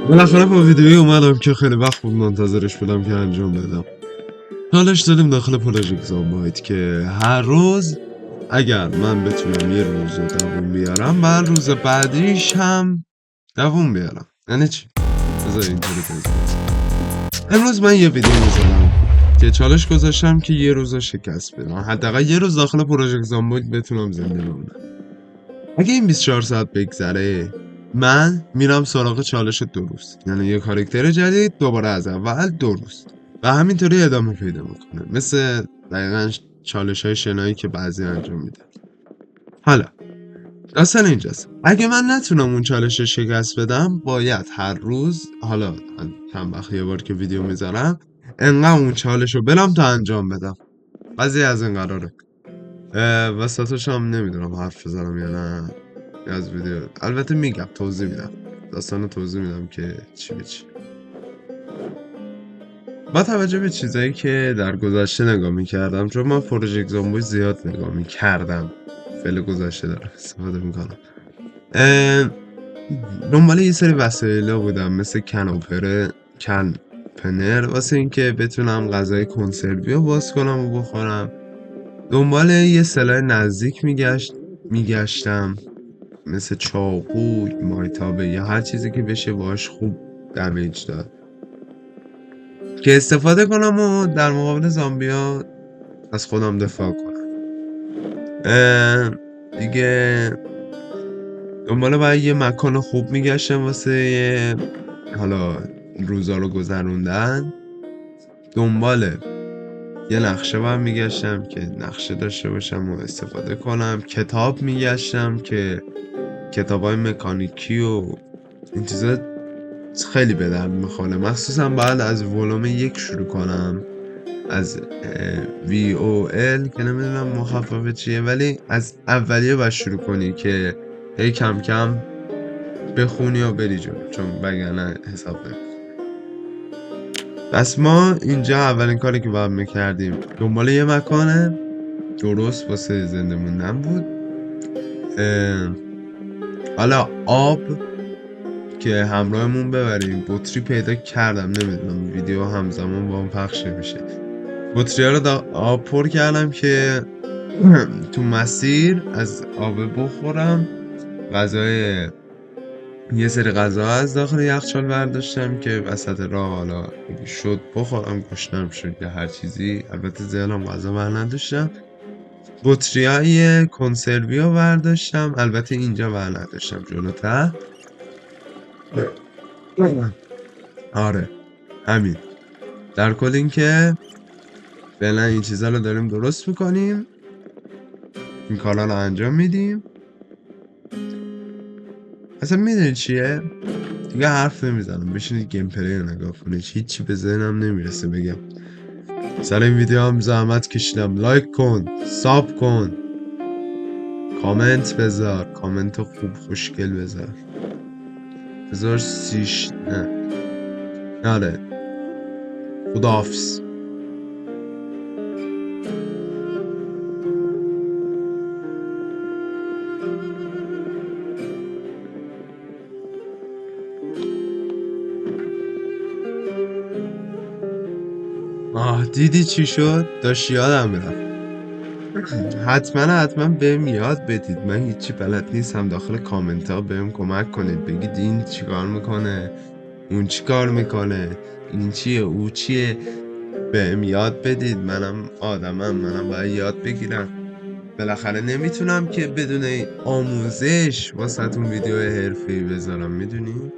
بالاخره با ویدیویی اومدم که خیلی وقت بود منتظرش بودم که انجام بدم. حالش دادیم داخل پروژه زامبایت که هر روز اگر من بتونم یه روز رو دووم بیارم بعد روز بعدیش هم دووم بیارم. یعنی چی؟ بذار اینطوری بگم. امروز من یه ویدیو میزنم که چالش گذاشتم که یه روز رو شکست بدم، حداقل یه روز داخل پروژه زامبایت بتونم زنده بمونم. اگه این 24 ساعت بگذره من میرم سراغ چالش 2 روز، یعنی یه کاراکتر جدید دوباره از اول 2 روز و همینطوری ادامه پیدا میکنه، مثل دقیقا چالش های شنایی که بعضی انجام میدن. حالا داستان اینجاست، اگه من نتونم اون چالش رو شکست بدم باید هر روز، حالا چند وقت یه بار که ویدیو میذارم، انقدر اون چالش رو برم تا انجام بدم. قضیه از این قراره. وسطش هم نمیدونم حرف بزنم یا نه از ویدیو. البته میگم توضیح میدم، داستان توضیح میدم که چی به چی. با توجه به چیزایی که در گذشته نگاه میکردم، چون من پروژه زامبوی زیاد نگاه میکردم، فعل گذشته دارم استفاده میکنم، دنبال یه سری وسایل بودم مثل کنپنر واسه اینکه بتونم غذای کنسروی رو باز کنم و بخورم. دنبال یه سلاح نزدیک میگشتم مثل چاقو، مایتابه یا هر چیزی که بشه باش خوب دمیج داد که استفاده کنم و در مقابل زامبیا از خودم دفاع کنم. دیگه دنباله باید یه مکان خوب میگشتم واسه حالا روزا رو گذروندن. دنباله یه نقشه باید میگشتم که نقشه داشته باشم و استفاده کنم. کتاب میگشتم که کتابای مکانیکی و این چیزا خیلی به درد میخوره، مخصوصا بعد از ولوم 1 شروع کنم، از VOL که نمیدونم مخفف چیه، ولی از اولیه باید شروع کنی که هی کم کم بخونی و بری جلو، چون وگرنه حساب نمیکنی. پس ما اینجا اولین کاری که باید میکردیم دنبال یه مکانه درست واسه زنده موندن بود. حالا آب که همراهمون ببریم. بطری پیدا کردم، نمیدونم ویدیو همزمان با هم پخش نمیشه. بطری ها رو آب پر کردم که تو مسیر از آب بخورم. غذای یه سری غذا از داخل یخچال برداشتم که وسط راه حالا شد بخورم، گشنم شد یا هر چیزی. البته ذهنم غذا بر نداشتم. بطری های کنسروی رو برداشتم، البته اینجا بر نداشتم، جلوتر. آره همین. در کل این که فعلا این چیزا رو داریم درست میکنیم، این کارا رو انجام میدیم. اصلا میدونی چیه؟ دیگه حرف نمیزنم، بشینید گیم پلی رو نگاه کنید. هیچی به ذهنم نمیرسه بگم. سر این ویدیو هم زحمت کشیدم. لایک کن، ساب کن، کامنت بذار، کامنت خوب خوشگل بذار. نه آره، خداحافظ. دیدی چی شد؟ داشت یادم میرفت. حتما بهم یاد بدید، من هیچی بلد نیستم. داخل کامنت ها بهم کمک کنید، بگید این چیکار میکنه، اون چیکار میکنه، این چیه، او چیه. بهم یاد بدید، منم آدمم، منم باید یاد بگیرم. بالاخره نمیتونم که بدون آموزش واسهتون ویدیو حرفه‌ای بذارم، میدونی؟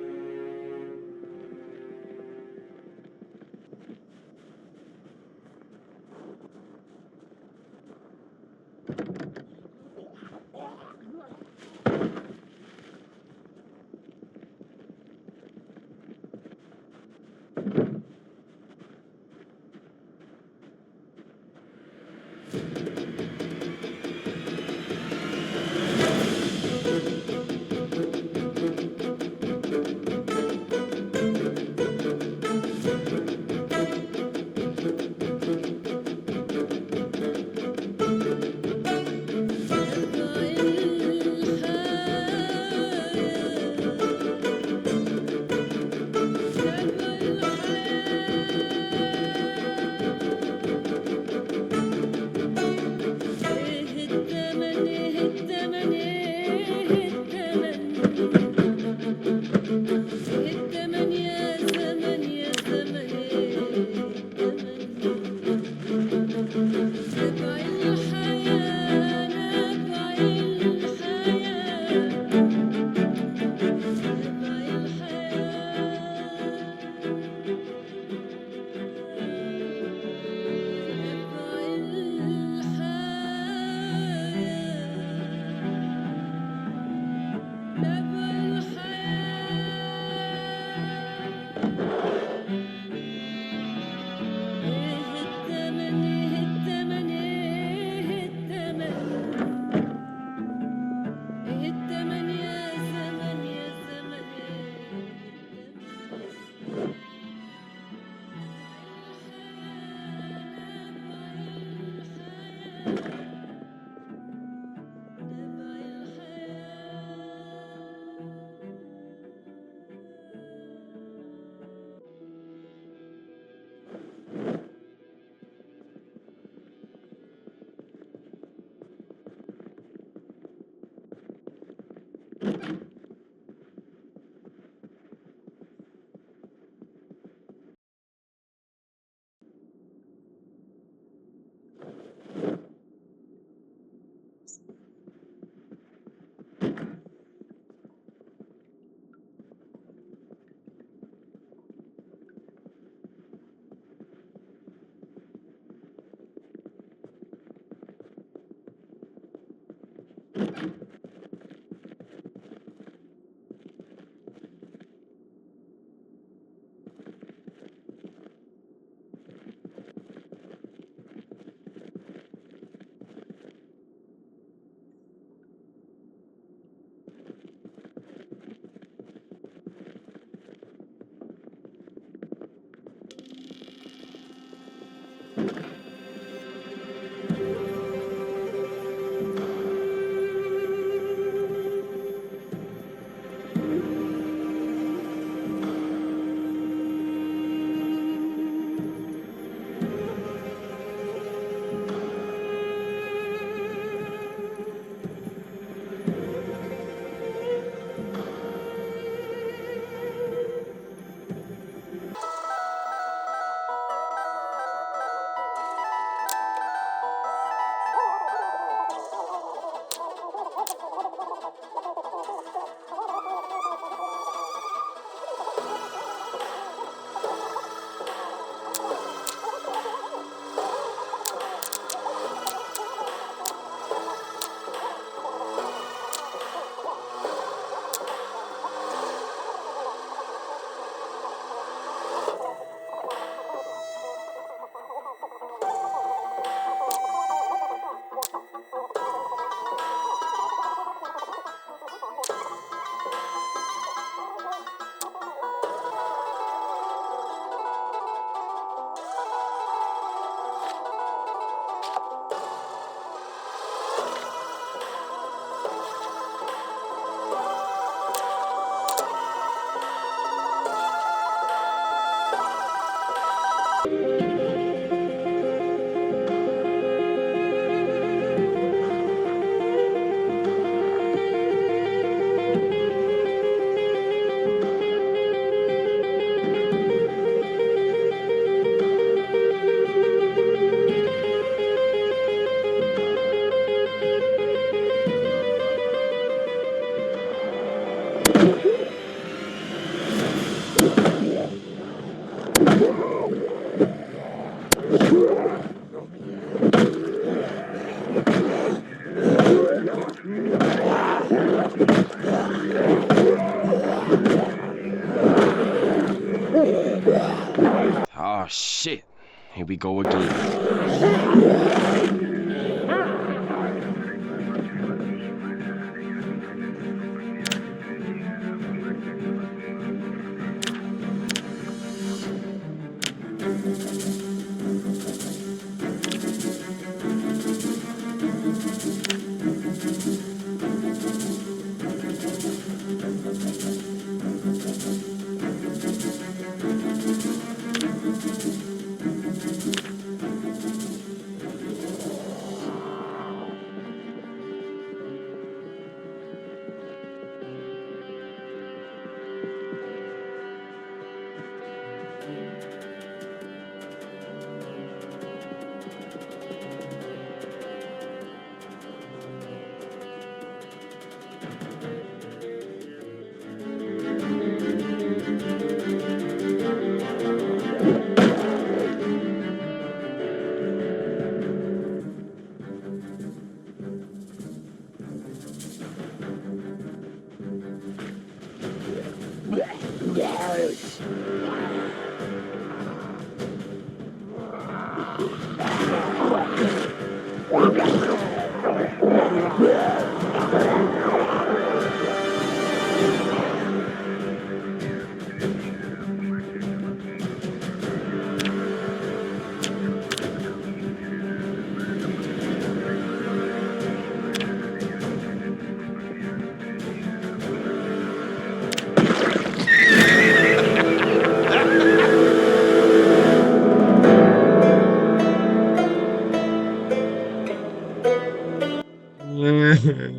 Oh shit. Here we go again.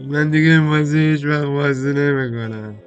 من دیگه این بازی هیچ وقت بازی نمیکنم.